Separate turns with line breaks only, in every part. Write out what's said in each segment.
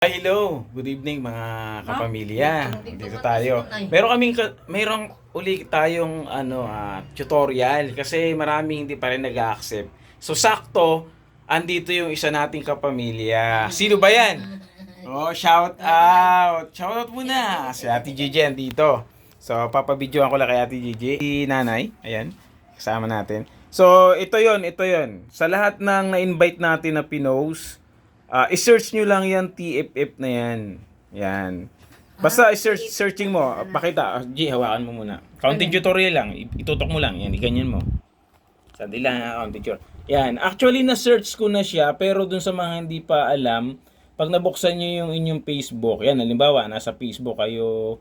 Hello, good evening mga kapamilya. Dito tayo. Mayroong uli tayong tutorial kasi maraming hindi pa rin nag-accept. So sakto, andito yung isa nating kapamilya. Sino ba 'yan? Oh, shout out. Shout out muna. Si Ate Gigi andito. So papabidyoan ko lang kay Ate Gigi. Si Nanay, ayan, kasama natin. So ito 'yon. Sa lahat ng na-invite natin na pinost, i-search nyo lang yan, TFF na yan. Yan. Basta searching mo. Pakita. G, hawakan mo muna. Counting tutorial lang. Itutok mo lang. Yan, iganyan mo. Sandali lang, counting tutorial. Yan. Actually, na-search ko na siya. Pero dun sa mga hindi pa alam, pag nabuksan nyo yung inyong Facebook, yan, halimbawa, nasa Facebook kayo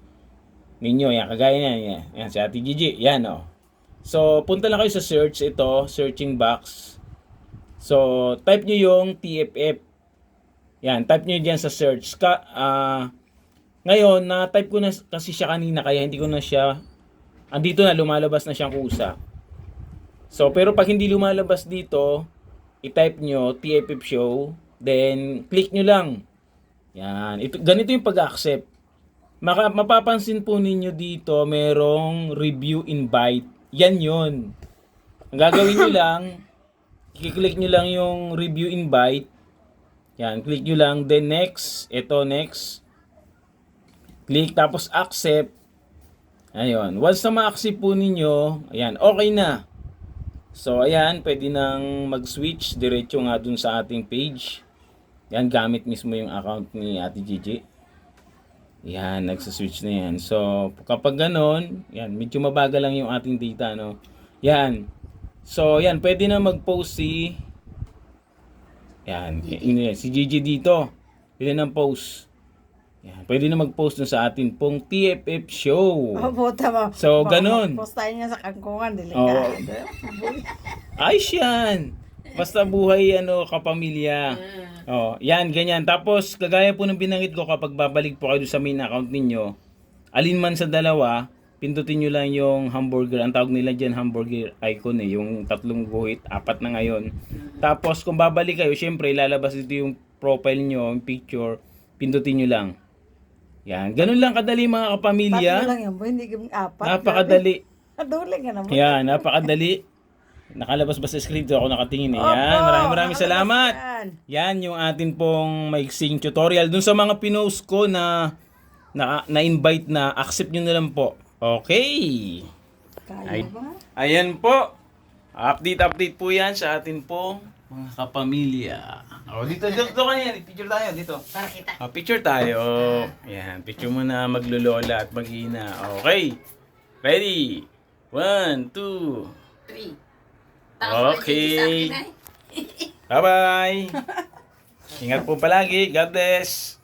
ninyo. Yan, kagaya yan. Yan, si Ate Gigi. Yan, oh. So, punta lang kayo sa search. Ito, searching box. So, type nyo yung TFF. Yan, type nyo dyan sa search. Ngayon, na-type ko na kasi siya kanina, kaya hindi ko na siya, andito na, lumalabas na siyang kusa. So, pero pag hindi lumalabas dito, i-type nyo, TFF show, then, click nyo lang. Yan, ganito yung pag-accept. Mapapansin po ninyo dito, merong review invite. Yan yun. Ang gagawin nyo lang, i-click nyo lang yung review invite. Yan, click nyo lang, then next, ito next. Click, tapos accept. Ayun, once na ma-accept po ninyo, ayan, okay na. So, ayan, pwede nang mag-switch, diretso nga dun sa ating page. Yan, gamit mismo yung account ni Ate Gigi. Yan, nagsa-switch na yan. So, kapag ganon, yan, medyo mabagal lang yung ating data, no? Yan. So, yan, pwede na mag-post yan, si Gigi dito. Pwede ng post. Yan, pwede na mag-post na sa atin pong TFF show.
Oh, puta mo.
So, ganun.
Post tayo niya sa kangkungan, delikado.
Ayos yan. Basta buhay, kapamilya. Oh, yan, ganyan. Tapos, kagaya po ng binanggit ko, kapag babalik po kayo sa main account ninyo, alin man sa dalawa, pindutin nyo lang yung hamburger. Ang tawag nila dyan, hamburger icon yung tatlong guhit, 4 na ngayon. Tapos kung babalik kayo, syempre lalabas dito yung profile nyo, yung picture, pindutin nyo lang. Yan, ganun lang kadali mga kapamilya.
4 lang yan, boy, hindi kami 4.
Napakadali.
Kaduling ka naman.
Yan, napakadali. Nakalabas ba sa screen? Ako nakatingin Yan, maraming salamat. Yan yung atin pong maiksing tutorial. Dun sa mga pinost ko na-invite na, accept nyo na lang po. Okay.
Kaya ba?
Ayan po. Update po yan sa atin pong mga kapamilya. Dito kanya. Picture tayo dito.
Para kita.
Picture tayo. Ayan, picture muna maglolola at mag-ina. Okay. Ready? 1, 2,
3.
Okay. Bye-bye. Ingat po palagi. God bless.